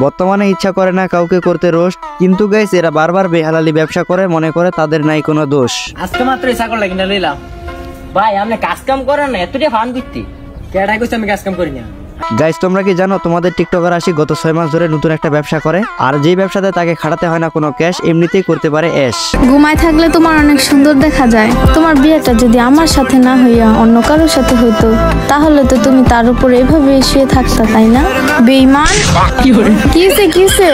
বর্তমানে ইচ্ছা করে না কাউকে করতে রোস্ট, কিন্তু গাইস এরা বারবার বেহালালি ব্যবসা করে মনে করে তাদের নাই কোনো দোষ। আজকে মাত্র ছাগল লাগিনা লইলাম ভাই, আপনি কাজ কাম করেন না, এতটা ফান করতে কেডাই কইছে আমি কাজ কাম করি না। গাইস তোমরা কি জানো তোমাদের টিকটকার আশিক গত 6 মাস ধরে নতুন একটা ব্যবসা করে, আর যেই ব্যবসাতে তাকে খাটাতে হয় না কোনো ক্যাশ, এমনিতেই করতে পারে এশ। ঘুমায় থাকলে তোমার অনেক সুন্দর দেখা যায়। তোমার বিয়েটা যদি আমার সাথে না হইয়া অন্য কারোর সাথে হইতো, তাহলে তো তুমি তার উপর এভাবে শুয়ে থাকতা, তাই না? বেঈমান। কিসে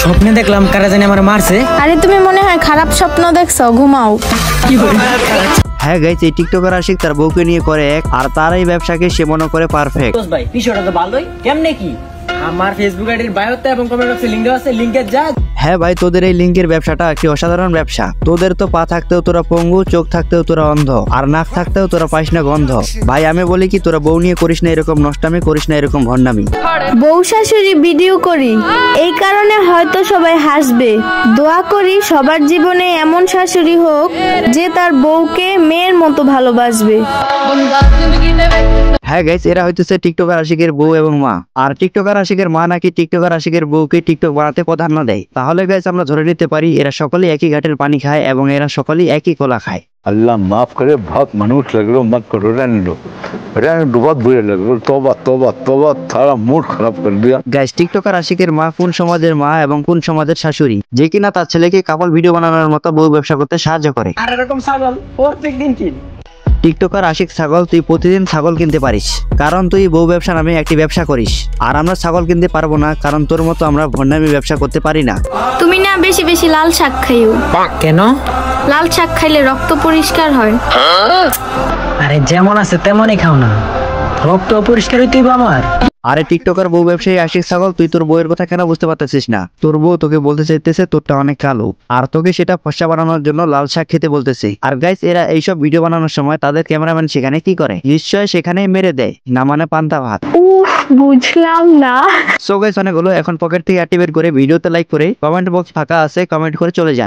স্বপ্নে দেখলাম কারা জানি আমার মারছে। আরে তুমি মনে হয় খারাপ স্বপ্ন দেখছো, ঘুমাও। হ্যাঁ গাইস, এই টিকটকার আশিক তার বউকে নিয়ে করে এক, আর তার এই ব্যবসাকে সে মনে করে পারফেক্ট। ভাই বিষয়টা তো ভালোই, কেমনে কি? আমার ফেসবুক আইডির বায়োতে এবং কমেন্ট বক্সে লিংক দেওয়া আছে, লিংকে যা। হ্যাঁ ভাই, তোদের এই লিঙ্কের ব্যবসাটা একটি অসাধারণ ব্যবসা। তোদের তো পা থাকতেও তোরা পঙ্গু, চোখ থাকতেও তোরা অন্ধ, আর নাক থাকতেও তোরা পাইস না গন্ধ। ভাই আমি বলি কি, তোরা বউ নিয়ে করিস না এরকম নষ্টামি, করিস না এরকম ভণ্ডামি। বউ শাশুড়ি ভিডিও করি, এই কারণে হয়তো সবাই হাসবে। দোয়া করি সবার জীবনে এমন শাশুড়ি হোক যে তার বউকে মেয়ের মতো ভালোবাসবে। হ্যাঁ গাইস, এরা হইতেছে টিকটকার আশিকের বউ এবং মা। আর টিকটকার আশিকের মা নাকি টিকটকার আশিকের বউকে টিকটক বানাতে প্রাধান্য দেয়। তাহলে গাইস আমরা ধরে নিতে পারি এরা সকলেই একই ঘাটের পানি খায় এবং এরা সকলেই একই কলা খায়। अल्लाह माफ करे, बहुत मनुष्य लग रहे हो, मत करो, रहने दो, बहुत बुरे लग रहे हो। तौबा तौबा तौबा, सारा मूड खराब कर दिया। গাইস টিকটকার আশিকের মা কোন সমাজের মা এবং কোন সমাজের শাশুড়ি, যে কিনা তার ছেলেকে কাপল ভিডিও বানানোর মতো বউ ব্যবসা করতে সাহায্য করে। আর এরকম ছাগল প্রত্যেকদিন কিন। টিকটকার আশিক ছাগল, তুই প্রতিদিন ছাগল কিনতে পারিস, কারণ তুই বউ ব্যবসা নামে একটি ব্যবসা করিস। আর আমরা ছাগল কিনতে পারবো না, কারণ তোর মতো আমরা ভণ্ডামি ব্যবসা করতে পারি না। তুমি না বেশি বেশি লাল শাক খাইও। কেন? লাল শাক খাইলে রক্ত পরিষ্কার হয়। আরে যেমন আছে তেমনই খাও না, রক্ত পরিষ্কার হইতেই আমার। আরে টিকটকার বউ ব্যবসায়ী আশিক ছাগল, তুই তোর বউয়ের কথা কেন বুঝতে পারতেছিস না? তোর বউ তোকে বলতে চাইতেছে তোরটা অনেক কালো, আর তোকে সেটা ফর্সা বানানোর জন্য লাল শাক খেতে বলতেছে। আর গাইস এরা এইসব ভিডিও বানানোর সময় তাদের ক্যামেরাম্যান সেখানে কি করে? নিশ্চয় সেখানেই মেরে দেয়, না মানে পান্তা ভাত। বুঝলাম না। সো গাইস অনেক হলো, এখন পকেট থেকে অ্যাক্টিভেট করে ভিডিওতে লাইক করে, কমেন্ট বক্স ফাঁকা আছে, কমেন্ট করে চলে যান।